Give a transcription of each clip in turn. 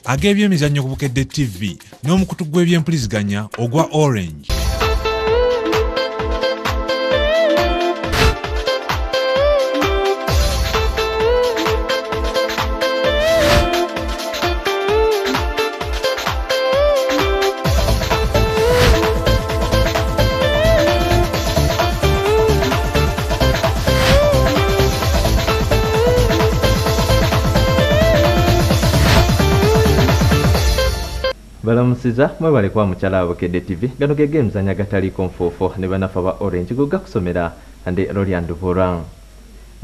ag'ebyemizannyo ku Bukedde TV n'omukutu gw'ebyempuliziganya ogwa Orange. Balamusiza mwebale kwa mukyala Bukedde TV gano gege emizannyo agataliko nfuufu ne banafa ba Orange guga kusomera ande Lorian Duvoran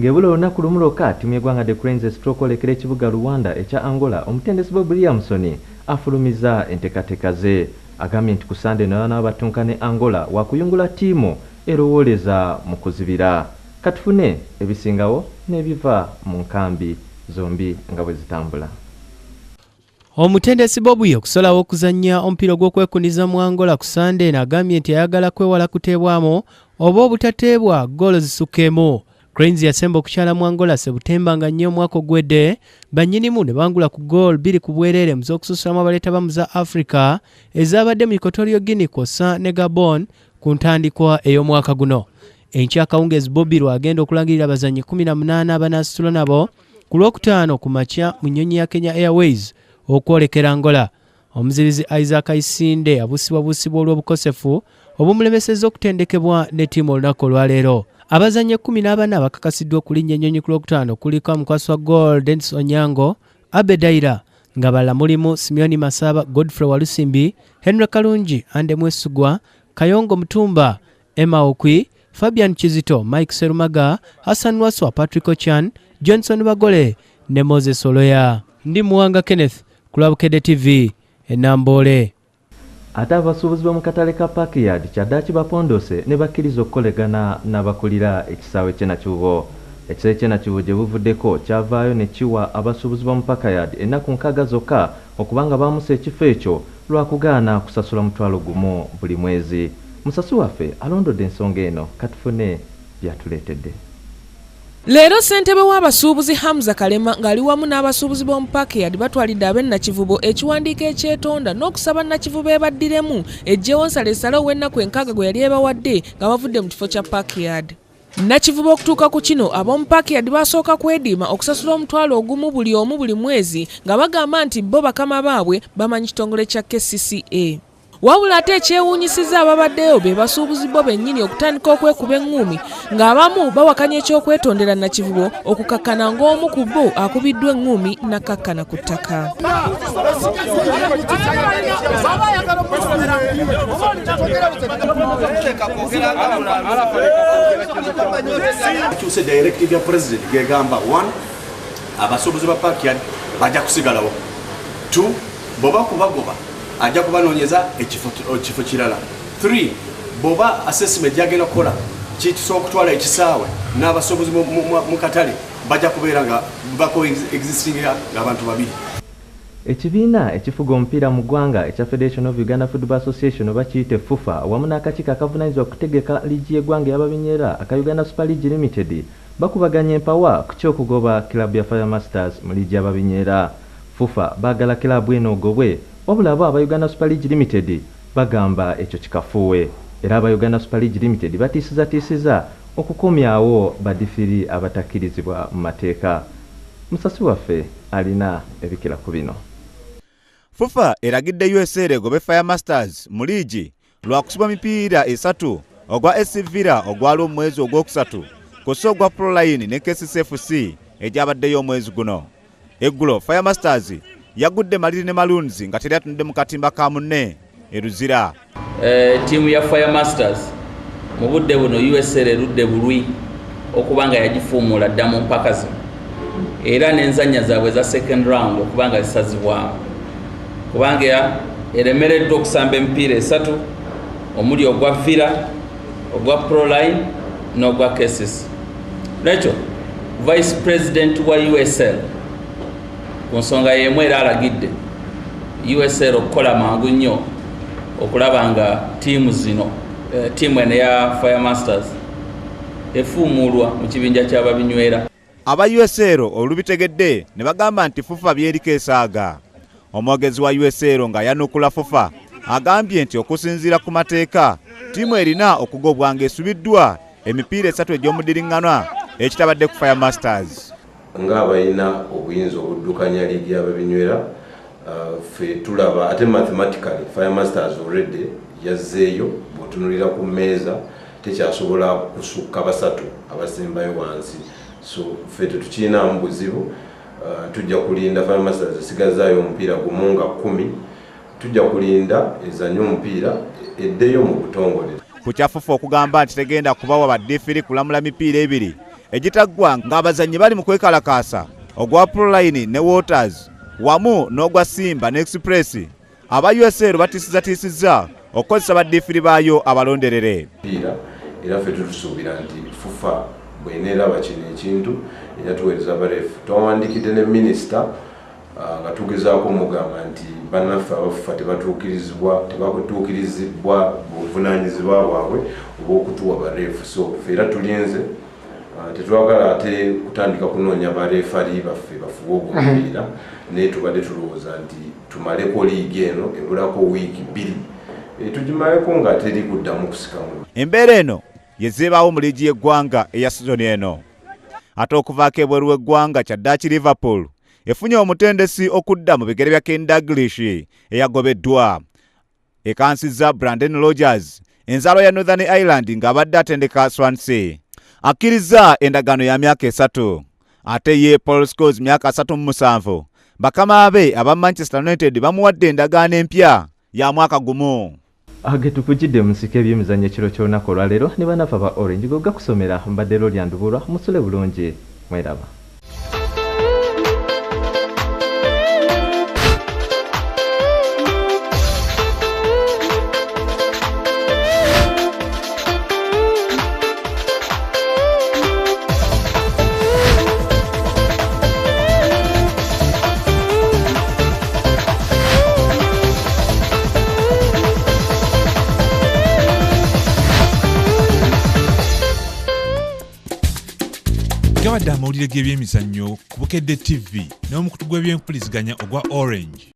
ngebula olunaku lumu lwokka ttiimu y'eggwanga The Cranes stroke olekera ekibuga Rwanda ekya Angola omutendesi Bob Williamson afulumiza enteekateeka ze agambye nti ku Sande n'abaana abatunkane Angola wakuyungula ttiimu erowooleza mu kuzibira katufune ebisingawo n'ebiva mu nkambi zombi nga bwe zitambula. Omutendesi Bobuyo okusalawo okuzannya omupiira gw'okwekuniza mu Angola ku Sande n'agambye nti ayagala kwewala kuteebwamu oba obutateebwa goolo zisukkemu. Cranes yasemba okukyala mu Angola Sebutemba nga nnyo omwaka ogwedde bannyinimu ne bangula ku goal 2 ku bwereere mu z'okususulamu abaleeta bamu za Africa ezabadde mu Equatorial Guinea kw'ossa ne Gabon ku ntandikwa ey'omwaka guno. Enkya Kawungezi Bobby lwagenda okulangirira abazannyi 18 abanaasitula nabo ku Lwokutaano ku makya mu nnyonyi ya Kenya Airways okwolekera Angola. Omuzibizi Isaac Isinde abusibwabusibwa olw'obukosefu obumulemesezza okutendekebwa ne ttiimu olunaku olwaleero. Abazannyi 14 bakakasiddwa okulinnya ennyonyi ku Lwokutaano kuliko Mukwaswa Gold, Dennis Onyango, Abedaira nga bala mulimu Simeoni Masaba, Godfrey Walusimbi, Henry Kalungi, Ande Mwesugwa, Kayongo Mutumba, Emma Okwi, Fabian Kizito, Mike Serumaga, Hassan Waswa, Patrick Ochan, Johnson Bagole ne Moses Oloya. Ndi Muwanga Kenneth kula Bukedde TV enambole. Ate abasuubuzi b'omu katale ka Parkyard kyaddaaki bapondose ne bakkiriza okukolegana n'abakulira ekisaawe ky'Enakivubo. Ekisaawe ky'Enakivubo gye buvuddeko kyavaayo ne kiwa abasuubuzi b'omu Parkyard ennaku 6 zokka okubanga baamusa ekifo ekyo lwakugaana kusasula $1,000 buli mwezi. Musasi waffe alondodde ensonga eno katufune byatuleetedde. Leero ssentebe w'abasuubuzi Hamza Kalema ng'ali wamu n'abasuubuzi b'omu Parkyard batwalidde ab'Ennakivubo ekiwandiiko ekyetonda n'okusaba Nakivubo ebaddiremu ejjewo nsaleesalewo w'ennaku 6 gwe yali ebawadde nga bavudde mu kifo kya Parkyard. Nakivubo okutuuka ku kino ab'omu Parkyard basooka kwediima okusasula $1,000 buli omu buli mwezi nga bagamba nti bo bakama baabwe bamanyi kitongole kya KCCA. Wabula ate ekyewuunyisiza ababaddeyo be basuubuzi bo bennyini okutandika okwekuba eŋŋumi ng'abamu bawakanya ekyokwetondera Nakivubo okukakkana ng'omu ku bo akubiddwa eŋŋumi n'akakkana ku ttaka. Directive ya President gegamba 1 abasuubuzi ba Parkyard bajja kusigalawo, 2 boba kubagoba ajja kubanoonyeza ekifo kirala, 3 boba assessment gyagenda kukola kitusobola okutwala ekisaawe n'abasuubuzi mu katale bajja kubeera nga bako existing abantu babiri. Ekibiina ekifuga omupiira mu ggwanga ekya Federation of Uganda Football Association oba kiyite FUFA wamu n'akakiiko akavunaanyizibwa okutegeka liigi y'eggwanga y'ababinyera aka Uganda Super League Limited bakubaganya empawa ku ky'okugoba kilabu ya Fire Masters mu liigi y'ababinyera. FUFA baagala kilabu eno ogobwe wabula abo aba Uganda Super League Limited bagamba ekyo kikafuuwe era aba Uganda Super League Limited batiisiza okukomyawo badifiri abatakkirizibwa mu mateeka. Musasi waffe alina ebikira ku bino. FUFA eragidde USA egobe Fire Masters mu liigi lwakusiba mipiira 3 ogwa SC Villa ogwali omwezi ogwokusatu kosa ogwa Proline ne KCCFC egyabaddeyo omwezi guno. Eggulo Fire Masters yagudde Maliri ne Maroons nga teri atunudde mu katimba ka munne eruzira. Tiimu ya Fire Masters mu budde buno USA erudde bulwi okubanga yagifuumula dda mu mpaka zino era n'enzanya zaabwe za second round okubanga zisazibwamu kubanga eremereddwa okusamba emipiira 3 omuli ogwa Villa, ogwa Proline n'ogwa KCC. Nekyo Vice President wa USL ku nsonga y'emu era alagidde USL okukola mangu nnyo okulaba nga ttiimu zino ttiimu eno ya Fire Masters efuumulwa mu kibinja ky'ababinywera. Aba USL olubitegedde ne bagamba nti FUFA byeriko esaaga. Omwogezi wa USL ng'ayanukula FUFA agambye nti okusinziira ku mateeka ttiimu erina okugobwanga esubiddwa emipiira 3 egy'omuddiringanwa ekitabadde ku Fire Masters. Ng'abalina obuyinza obuddukanya liigi y'ababinywera ffe tulaba ate mathematically Fire Masters already yazzeeyo bw'otunulira ku mmeeza tekyasobola kusukka basatu abasembayo wansi, so ffe tetukiinaamu buzibu. Tujja kulinda Fire Masters esigazaayo omupiira gumu nga 10, tujja kulinda ezanye omupiira eddeyo mu butongole. Ku kya FUFA okugamba nti tegenda kubawa baddifiri kulamula mipiira ebiri egitaggwa ng'abazannyi bali mu kwekalakaasa ogwa Proline ne Waters wamu n'ogwa Simba ne Express, aba USL batiisizza okukozesa baddifiri baayo abalonderere. Era ffe tusuubira nti FUFA bw'eneeraba kino ekintu era tuweereza barefu. Twawandiikidde ne minisita nga tugezaako omugamba nti bannaffe abafufa tebatuukirizibwa buvunaanyizibwa bwabwe obw'okutuwa barefu, so ffe era tulinze tetwagala ate kutandika kunoonya barefari baffe bafuwe ogwo omupiira, naye tubadde tulowooza nti tumaleko liigi eno ebulako wiiki 2 tugimaleko nga teri kuddamu kusikamu. Embeera eno yezeebaawo mu liigi y'eggwanga eya sizoni eno. Ate okuvaako ebweru w'eggwanga Kyaddaaki Liverpool efunye omutendesi okudda mu bigere bya Ken Dalglish eyagobeddwa. Ekansizza Brandon Rogers enzalo ya Northern Ireland ng'abadde atendeka Swansea. Akkiriza endagaano ya myaka 3 ate ye Paul Scholes myaka 37. Bakama be aba Manchester United bamuwadde endagaano empya ya mwaka gumu. Agetukujidde musike ebyemizannyo ekiro ky'olunaku olwaleero ne banafa ba Orange gogga kusomera mbadde Lolya Ndubulwa musule bulungi mweraba. Gabadde amawulire g'ebyemizannyo ku Bukedde TV n'omukutu gw'ebyempuliziganya ogwa Orange.